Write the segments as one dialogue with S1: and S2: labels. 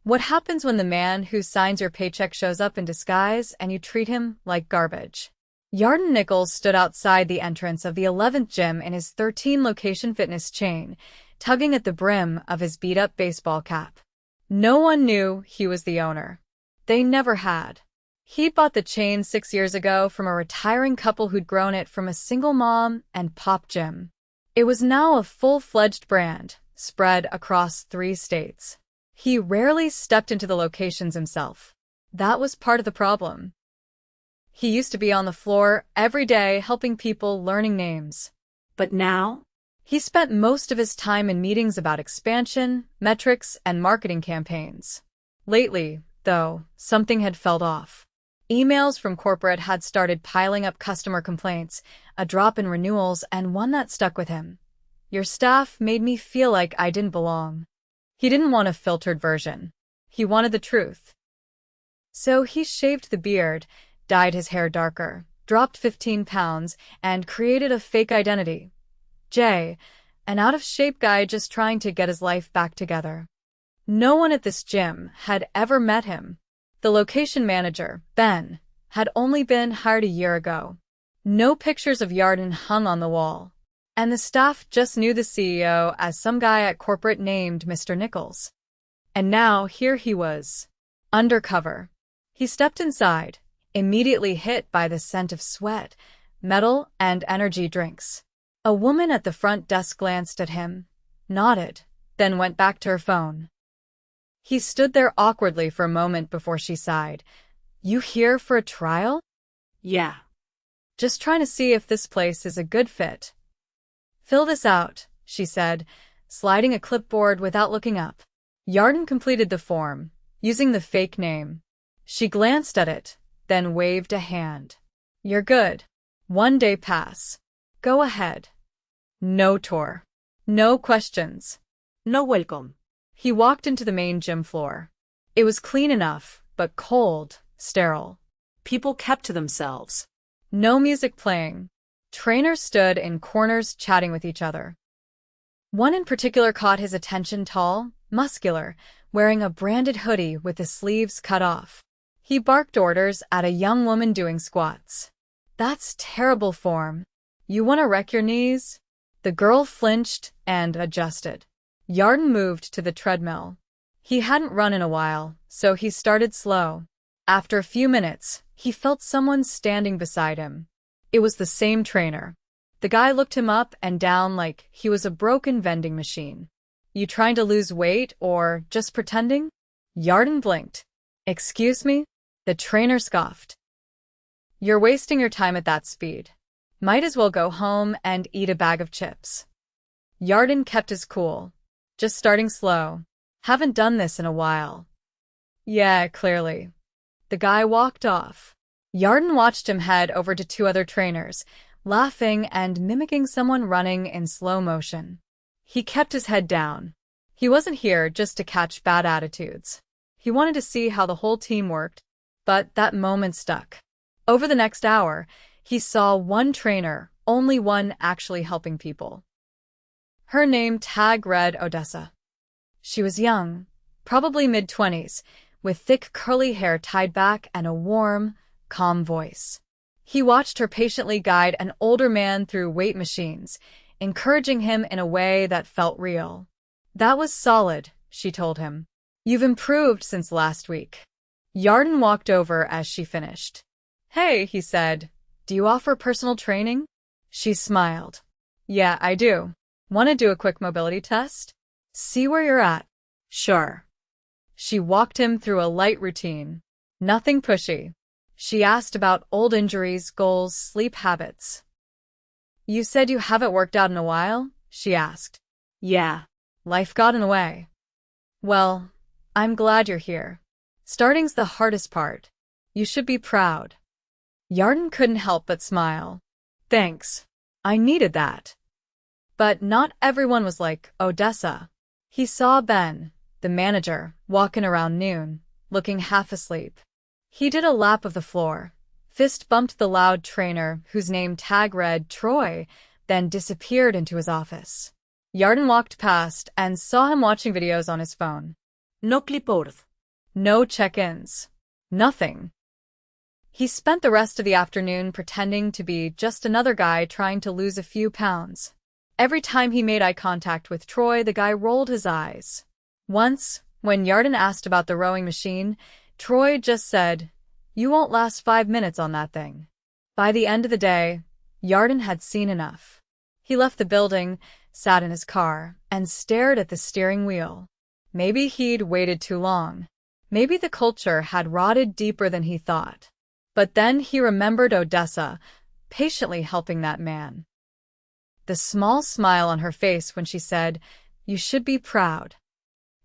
S1: What happens when the man who signs your paycheck shows up in disguise and you treat him like garbage? Yarden Nichols stood outside the entrance of the 11th gym in his 13-location fitness chain, tugging at the brim of his beat-up baseball cap. No one knew he was the owner. They never had. He'd bought the chain 6 years ago from a retiring couple who'd grown it from a single mom and pop gym. It was now a full-fledged brand, spread across 3 states. He rarely stepped into the locations himself. That was part of the problem. He used to be on the floor every day helping people learning names.
S2: But now?
S1: He spent most of his time in meetings about expansion, metrics, and marketing campaigns. Lately, though, something had felt off. Emails from corporate had started piling up customer complaints, a drop in renewals, and one that stuck with him. Your staff made me feel like I didn't belong. He didn't want a filtered version. He wanted the truth. So he shaved the beard, dyed his hair darker, dropped 15 pounds, and created a fake identity. Jay, an out-of-shape guy just trying to get his life back together. No one at this gym had ever met him. The location manager, Ben, had only been hired a year ago. No pictures of Yarden hung on the wall. And the staff just knew the CEO as some guy at corporate named Mr. Nichols. And now here he was. Undercover. He stepped inside, immediately hit by the scent of sweat, metal, and energy drinks. A woman at the front desk glanced at him, nodded, then went back to her phone. He stood there awkwardly for a moment before she sighed. "You here for a trial?"
S2: "Yeah.
S1: "Just trying to see if this place is a good fit." "Fill this out," she said, sliding a clipboard without looking up. Yarden completed the form, using the fake name. She glanced at it, then waved a hand. "You're good. 1 day pass. Go ahead." No tour. No questions.
S2: No welcome.
S1: He walked into the main gym floor. It was clean enough, but cold, sterile.
S2: People kept to themselves.
S1: No music playing. Trainers stood in corners chatting with each other. One in particular caught his attention, tall, muscular, wearing a branded hoodie with the sleeves cut off. He barked orders at a young woman doing squats. "That's terrible form. You want to wreck your knees?" The girl flinched and adjusted. Yarden moved to the treadmill. He hadn't run in a while, so he started slow. After a few minutes, he felt someone standing beside him. It was the same trainer. The guy looked him up and down like he was a broken vending machine. "You trying to lose weight or just pretending?" Yarden blinked. "Excuse me?" The trainer scoffed. "You're wasting your time at that speed. Might as well go home and eat a bag of chips." Yarden kept his cool. "Just starting slow. Haven't done this in a while." "Yeah, clearly." The guy walked off. Yarden watched him head over to 2 other trainers, laughing and mimicking someone running in slow motion. He kept his head down. He wasn't here just to catch bad attitudes. He wanted to see how the whole team worked, but that moment stuck. Over the next hour, he saw one trainer, only one actually helping people. Her name read Odessa. She was young, probably mid-20s, with thick curly hair tied back and a warm, calm voice. He watched her patiently guide an older man through weight machines, encouraging him in a way that felt real. "That was solid," she told him. "You've improved since last week." Yarden walked over as she finished. "Hey," he said, "do you offer personal training?" She smiled. "Yeah, I do. Want to do a quick mobility test? See where you're at."
S2: "Sure."
S1: She walked him through a light routine. Nothing pushy. She asked about old injuries, goals, sleep habits. "You said you haven't worked out in a while?" she asked.
S2: "Yeah.
S1: Life got in the way." "Well, I'm glad you're here. Starting's the hardest part. You should be proud." Yarden couldn't help but smile. "Thanks. I needed that." But not everyone was like Odessa. He saw Ben, the manager, walking around noon, looking half asleep. He did a lap of the floor, fist bumped the loud trainer whose name read Troy, then disappeared into his office. Yarden walked past and saw him watching videos on his phone.
S2: No clipboard.
S1: No check-ins. Nothing. He spent the rest of the afternoon pretending to be just another guy trying to lose a few pounds. Every time he made eye contact with Troy, the guy rolled his eyes. Once, when Yarden asked about the rowing machine, Troy just said, "You won't last 5 minutes on that thing." By the end of the day, Yarden had seen enough. He left the building, sat in his car, and stared at the steering wheel. Maybe he'd waited too long. Maybe the culture had rotted deeper than he thought. But then he remembered Odessa, patiently helping that man. The small smile on her face when she said, "You should be proud."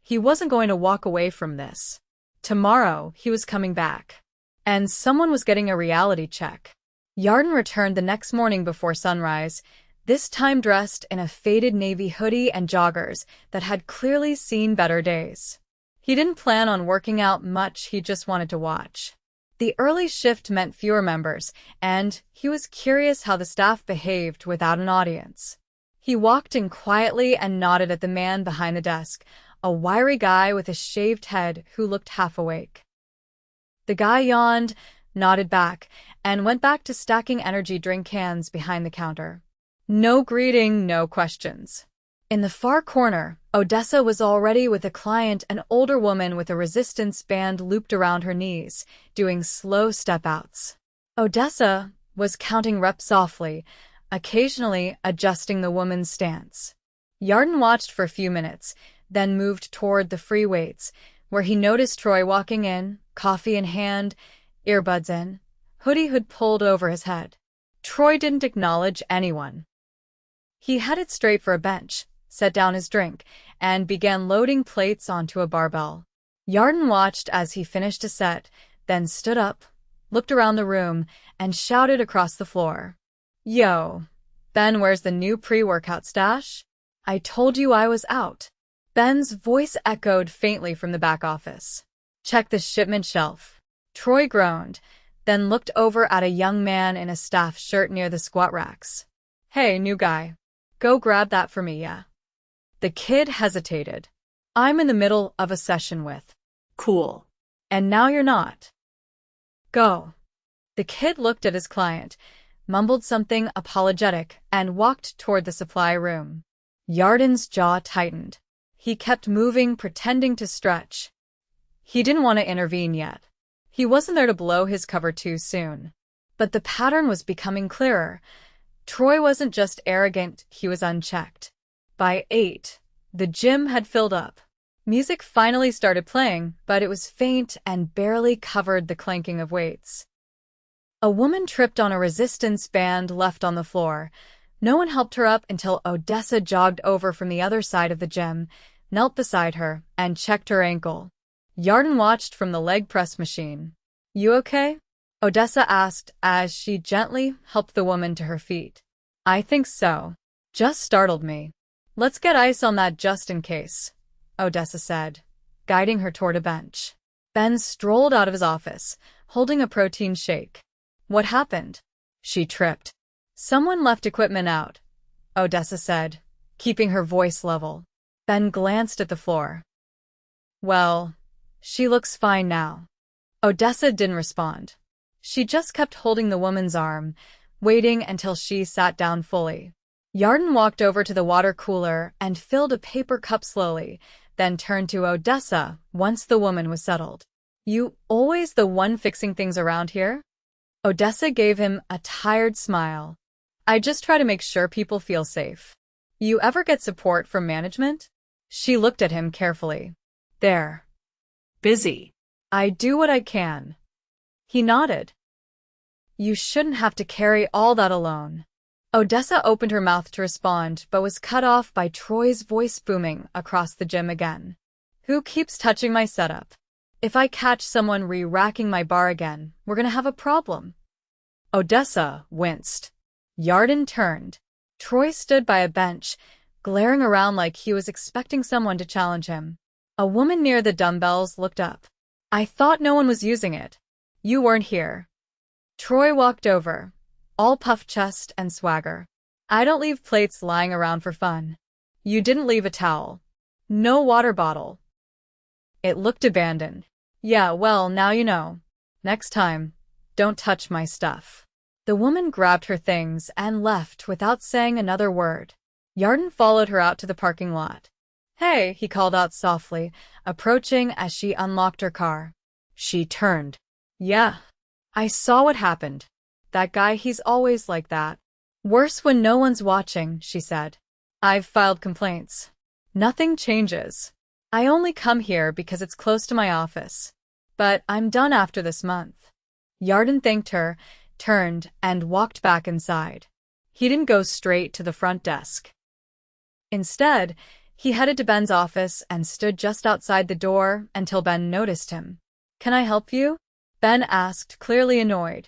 S1: He wasn't going to walk away from this. Tomorrow, he was coming back. And someone was getting a reality check. Yarden returned the next morning before sunrise, this time dressed in a faded navy hoodie and joggers that had clearly seen better days. He didn't plan on working out much, he just wanted to watch. The early shift meant fewer members, and he was curious how the staff behaved without an audience. He walked in quietly and nodded at the man behind the desk, a wiry guy with a shaved head who looked half awake. The guy yawned, nodded back, and went back to stacking energy drink cans behind the counter. No greeting, no questions. In the far corner, Odessa was already with a client, an older woman with a resistance band looped around her knees, doing slow step-outs. Odessa was counting reps softly, occasionally adjusting the woman's stance. Yarden watched for a few minutes, then moved toward the free weights, where he noticed Troy walking in, coffee in hand, earbuds in, hoodie hood pulled over his head. Troy didn't acknowledge anyone. He headed straight for a bench, set down his drink, and began loading plates onto a barbell. Yarden watched as he finished a set, then stood up, looked around the room, and shouted across the floor. "Yo, Ben, where's the new pre-workout stash? I told you I was out." Ben's voice echoed faintly from the back office. "Check the shipment shelf." Troy groaned, then looked over at a young man in a staff shirt near the squat racks. "Hey, new guy. Go grab that for me, yeah?" The kid hesitated. "I'm in the middle of a session with."
S2: Cool.
S1: "And now you're not." "Go." The kid looked at his client, mumbled something apologetic, and walked toward the supply room. Yarden's jaw tightened. He kept moving, pretending to stretch. He didn't want to intervene yet. He wasn't there to blow his cover too soon. But the pattern was becoming clearer. Troy wasn't just arrogant, he was unchecked. By 8, the gym had filled up. Music finally started playing, but it was faint and barely covered the clanking of weights. A woman tripped on a resistance band left on the floor. No one helped her up until Odessa jogged over from the other side of the gym, knelt beside her, and checked her ankle. Yarden watched from the leg press machine. "You okay?" Odessa asked as she gently helped the woman to her feet. "I think so. Just startled me." "Let's get ice on that just in case," Odessa said, guiding her toward a bench. Ben strolled out of his office, holding a protein shake. "What happened?" She tripped. "Someone left equipment out," Odessa said, keeping her voice level. Ben glanced at the floor. "Well, she looks fine now." Odessa didn't respond. She just kept holding the woman's arm, waiting until she sat down fully. Yarden walked over to the water cooler and filled a paper cup slowly, then turned to Odessa once the woman was settled. "You always the one fixing things around here?" Odessa gave him a tired smile. "I just try to make sure people feel safe." "You ever get support from management?" She looked at him carefully. "They're
S2: Busy.
S1: I do what I can." He nodded. "You shouldn't have to carry all that alone." Odessa opened her mouth to respond, but was cut off by Troy's voice booming across the gym again. "Who keeps touching my setup? If I catch someone re-racking my bar again, we're gonna have a problem." Odessa winced. Yarden turned. Troy stood by a bench, glaring around like he was expecting someone to challenge him. A woman near the dumbbells looked up. "I thought no one was using it. You weren't here." Troy walked over, all puff chest and swagger. "I don't leave plates lying around for fun." "You didn't leave a towel. No water bottle." It looked abandoned. Yeah, well, now you know. Next time, don't touch my stuff. The woman grabbed her things and left without saying another word. Yarden followed her out to the parking lot. Hey, he called out softly, approaching as she unlocked her car. She turned. Yeah, I saw what happened. That guy, he's always like that. Worse when no one's watching, she said. I've filed complaints. Nothing changes. I only come here because it's close to my office. But I'm done after this month. Yarden thanked her, turned, and walked back inside. He didn't go straight to the front desk. Instead, he headed to Ben's office and stood just outside the door until Ben noticed him. Can I help you? Ben asked, clearly annoyed.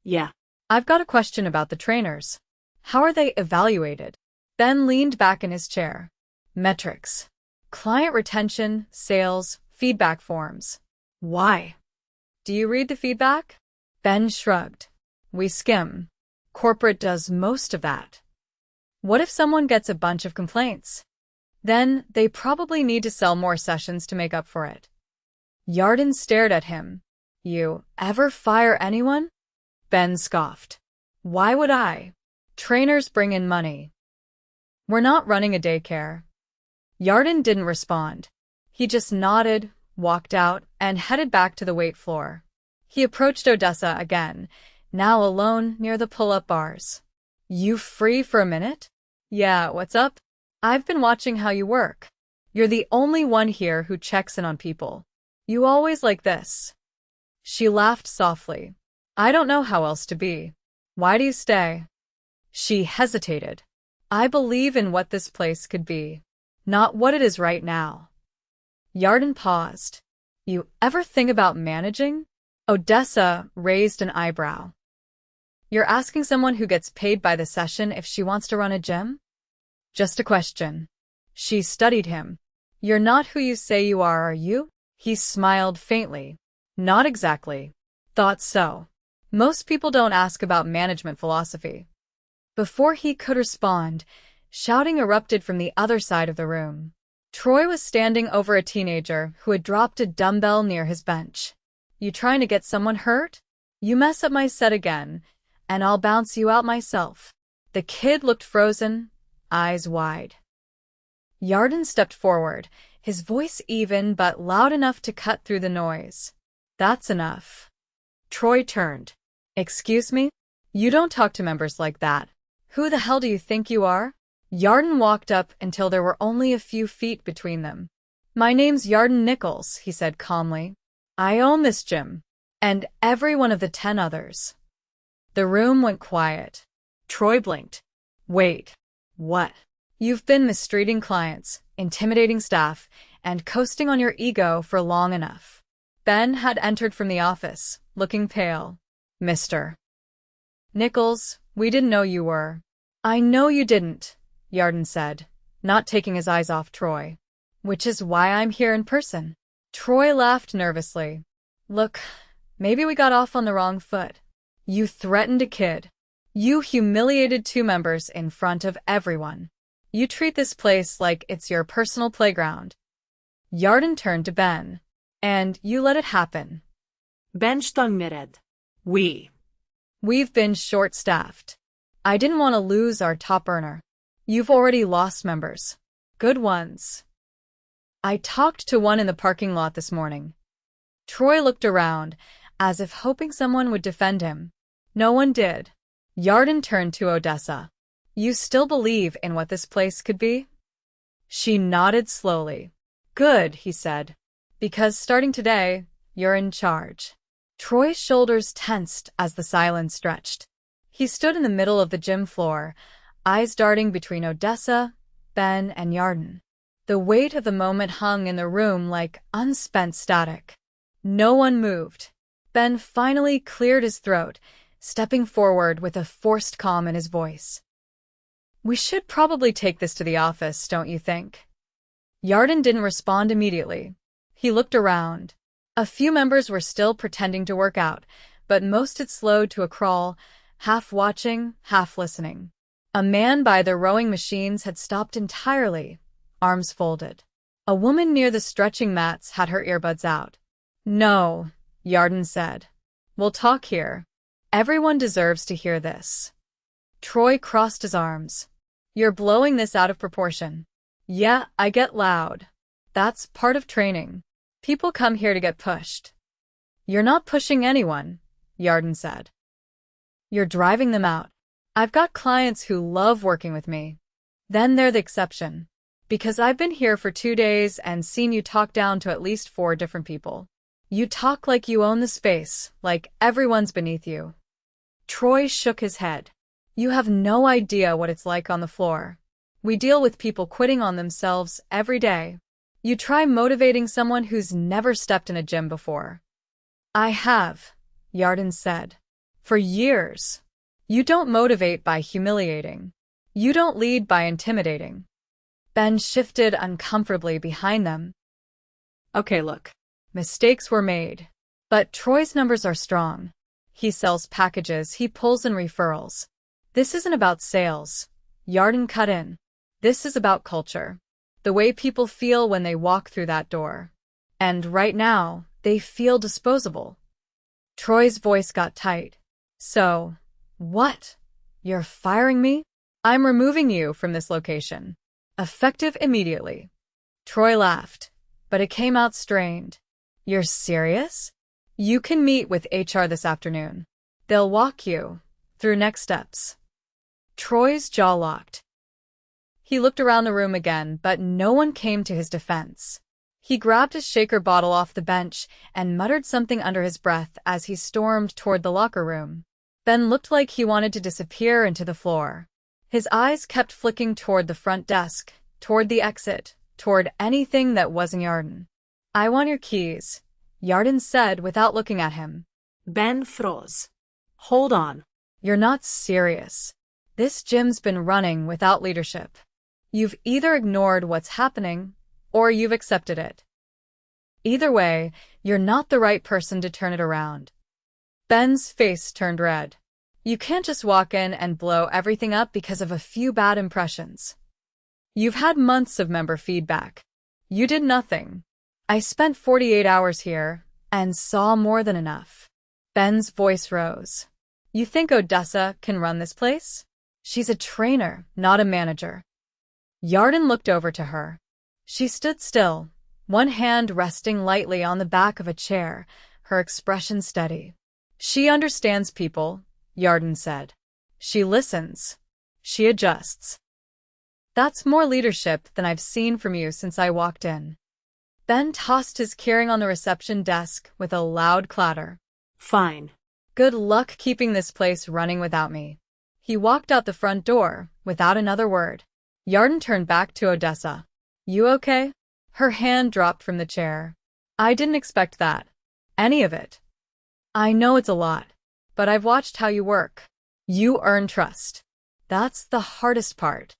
S2: Yeah.
S1: I've got a question about the trainers. How are they evaluated? Ben leaned back in his chair. Metrics. Client retention, sales, feedback forms. Why? Do you read the feedback? Ben shrugged. We skim. Corporate does most of that. What if someone gets a bunch of complaints? Then they probably need to sell more sessions to make up for it. Yarden stared at him. You ever fire anyone? Ben scoffed. Why would I? Trainers bring in money. We're not running a daycare. Yarden didn't respond. He just nodded, walked out, and headed back to the weight floor. He approached Odessa again, now alone near the pull-up bars. You free for a minute? Yeah, what's up? I've been watching how you work. You're the only one here who checks in on people. You always like this. She laughed softly. I don't know how else to be. Why do you stay? She hesitated. I believe in what this place could be, not what it is right now. Yarden paused. You ever think about managing? Odessa raised an eyebrow. You're asking someone who gets paid by the session if she wants to run a gym? Just a question. She studied him. You're not who you say you are you? He smiled faintly. Not exactly. Thought so. Most people don't ask about management philosophy. Before he could respond, shouting erupted from the other side of the room. Troy was standing over a teenager who had dropped a dumbbell near his bench. You trying to get someone hurt? You mess up my set again, and I'll bounce you out myself. The kid looked frozen, eyes wide. Yarden stepped forward, his voice even but loud enough to cut through the noise. That's enough. Troy turned. Excuse me? You don't talk to members like that. Who the hell do you think you are? Yarden walked up until there were only a few feet between them. My name's Yarden Nichols, he said calmly. I own this gym, and every one of the 10 others. The room went quiet. Troy blinked. Wait. What? You've been mistreating clients, intimidating staff, and coasting on your ego for long enough. Ben had entered from the office, looking pale. Mr. Nichols, we didn't know you were. I know you didn't, Yarden said, not taking his eyes off Troy. Which is why I'm here in person. Troy laughed nervously. Look, maybe we got off on the wrong foot. You threatened a kid. You humiliated 2 members in front of everyone. You treat this place like it's your personal playground. Yarden turned to Ben. And you let it happen.
S2: Ben stungmered. We've
S1: been short-staffed. I didn't want to lose our top earner. You've already lost members. Good ones. I talked to one in the parking lot this morning. Troy looked around, as if hoping someone would defend him. No one did. Yarden turned to Odessa. You still believe in what this place could be? She nodded slowly. Good, he said. Because starting today, you're in charge. Troy's shoulders tensed as the silence stretched. He stood in the middle of the gym floor, eyes darting between Odessa, Ben, and Yarden. The weight of the moment hung in the room like unspent static. No one moved. Ben finally cleared his throat, stepping forward with a forced calm in his voice. We should probably take this to the office, don't you think? Yarden didn't respond immediately. He looked around. A few members were still pretending to work out, but most had slowed to a crawl, half watching, half listening. A man by the rowing machines had stopped entirely, arms folded. A woman near the stretching mats had her earbuds out. No, Yarden said. We'll talk here. Everyone deserves to hear this. Troy crossed his arms. You're blowing this out of proportion. Yeah, I get loud. That's part of training. People come here to get pushed. You're not pushing anyone, Yarden said. You're driving them out. I've got clients who love working with me. Then they're the exception. Because I've been here for 2 days and seen you talk down to at least 4 different people. You talk like you own the space, like everyone's beneath you. Troy shook his head. You have no idea what it's like on the floor. We deal with people quitting on themselves every day. You try motivating someone who's never stepped in a gym before. I have, Yarden said. For years. You don't motivate by humiliating. You don't lead by intimidating. Ben shifted uncomfortably behind them.
S2: Okay, look.
S1: Mistakes were made. But Troy's numbers are strong. He sells packages, he pulls in referrals. This isn't about sales. Yarden cut in. This is about culture. The way people feel when they walk through that door. And right now, they feel disposable. Troy's voice got tight. So, what? You're firing me? I'm removing you from this location. Effective immediately. Troy laughed, but it came out strained. You're serious? You can meet with HR this afternoon. They'll walk you through next steps. Troy's jaw locked. He looked around the room again, but no one came to his defense. He grabbed his shaker bottle off the bench and muttered something under his breath as he stormed toward the locker room. Ben looked like he wanted to disappear into the floor. His eyes kept flicking toward the front desk, toward the exit, toward anything that wasn't Yarden. I want your keys, Yarden said without looking at him.
S2: Ben froze. Hold on.
S1: You're not serious. This gym's been running without leadership. You've either ignored what's happening, or you've accepted it. Either way, you're not the right person to turn it around. Ben's face turned red. You can't just walk in and blow everything up because of a few bad impressions. You've had months of member feedback. You did nothing. I spent 48 hours here and saw more than enough. Ben's voice rose. You think Odessa can run this place? She's a trainer, not a manager. Yarden looked over to her. She stood still, one hand resting lightly on the back of a chair, her expression steady. She understands people, Yarden said. She listens. She adjusts. That's more leadership than I've seen from you since I walked in. Ben tossed his keyring on the reception desk with a loud clatter.
S2: Fine.
S1: Good luck keeping this place running without me. He walked out the front door, without another word. Yarden turned back to Odessa. You okay? Her hand dropped from the chair. I didn't expect that. Any of it. I know it's a lot, but I've watched how you work. You earn trust. That's the hardest part.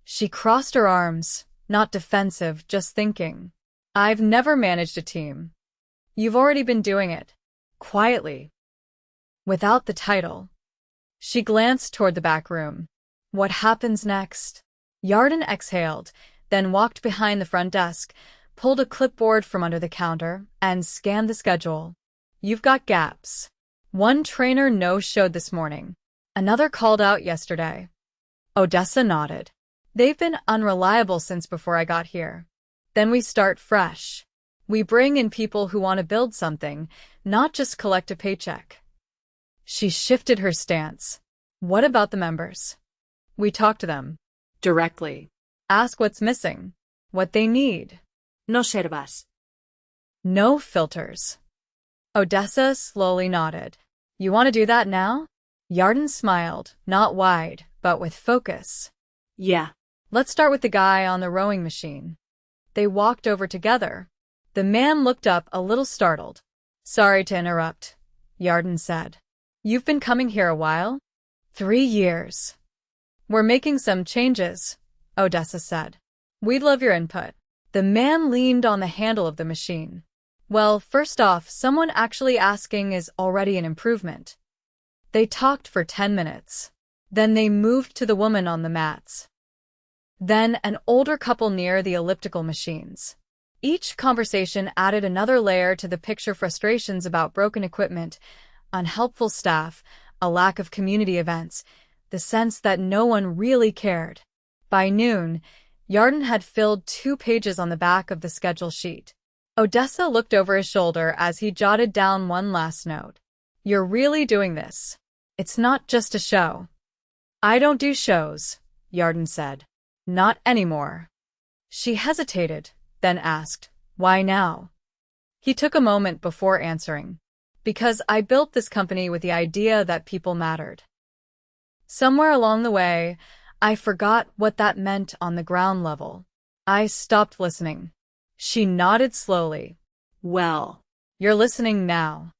S1: She crossed her arms, not defensive, just thinking. I've never managed a team. You've already been doing it. Quietly. Without the title. She glanced toward the back room. What happens next? Yarden exhaled, then walked behind the front desk, pulled a clipboard from under the counter, and scanned the schedule. You've got gaps. One trainer no-showed this morning. Another called out yesterday. Odessa nodded. They've been unreliable since before I got here. Then we start fresh. We bring in people who want to build something, not just collect a paycheck. She shifted her stance. What about the members? We talk to them.
S2: Directly.
S1: Ask what's missing, what they need.
S2: No siervas.
S1: No filters. Odessa slowly nodded. You want to do that now? Yarden smiled, not wide, but with focus.
S2: Yeah.
S1: Let's start with the guy on the rowing machine. They walked over together. The man looked up a little startled. Sorry to interrupt, Yarden said. You've been coming here a while? 3 years. We're making some changes, Odessa said. We'd love your input. The man leaned on the handle of the machine. Well, first off, someone actually asking is already an improvement. They talked for 10 minutes. Then they moved to the woman on the mats. Then an older couple near the elliptical machines. Each conversation added another layer to the picture: frustrations about broken equipment, unhelpful staff, a lack of community events, the sense that no one really cared. By noon, Yarden had filled 2 pages on the back of the schedule sheet. Odessa looked over his shoulder as he jotted down one last note. "You're really doing this. It's not just a show." "I don't do shows," Yarden said. "Not anymore." She hesitated, then asked, "Why now?" He took a moment before answering. "Because I built this company with the idea that people mattered. Somewhere along the way, I forgot what that meant on the ground level. I stopped listening." She nodded slowly.
S2: Well,
S1: "You're listening now."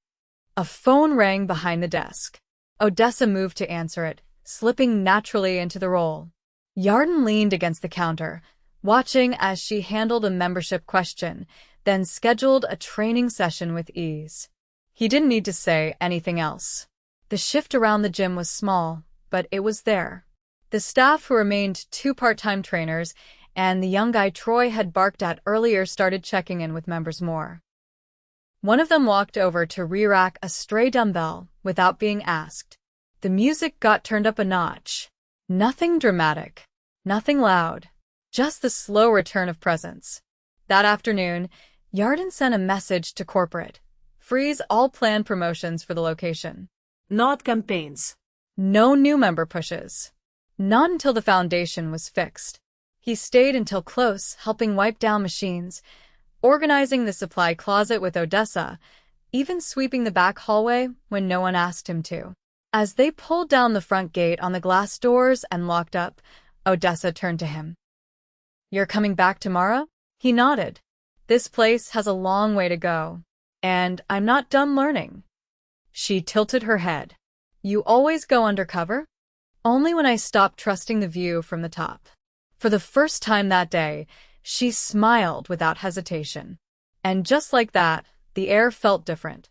S1: A phone rang behind the desk. Odessa moved to answer it, slipping naturally into the role. Yarden leaned against the counter, watching as she handled a membership question, then scheduled a training session with ease. He didn't need to say anything else. The shift around the gym was small, but it was there. The staff, who remained 2 part-time trainers, and the young guy Troy had barked at earlier, started checking in with members more. One of them walked over to re-rack a stray dumbbell without being asked. The music got turned up a notch. Nothing dramatic, nothing loud, just the slow return of presence. That afternoon, Yarden sent a message to corporate. Freeze all planned promotions for the location.
S2: not campaigns.
S1: No new member pushes. Not until the foundation was fixed. He stayed until close, helping wipe down machines, organizing the supply closet with Odessa, even sweeping the back hallway when no one asked him to. As they pulled down the front gate on the glass doors and locked up, Odessa turned to him. "You're coming back tomorrow?" He nodded. "This place has a long way to go, and I'm not done learning." She tilted her head. "You always go undercover?" "Only when I stop trusting the view from the top." For the first time that day, she smiled without hesitation. And just like that, the air felt different.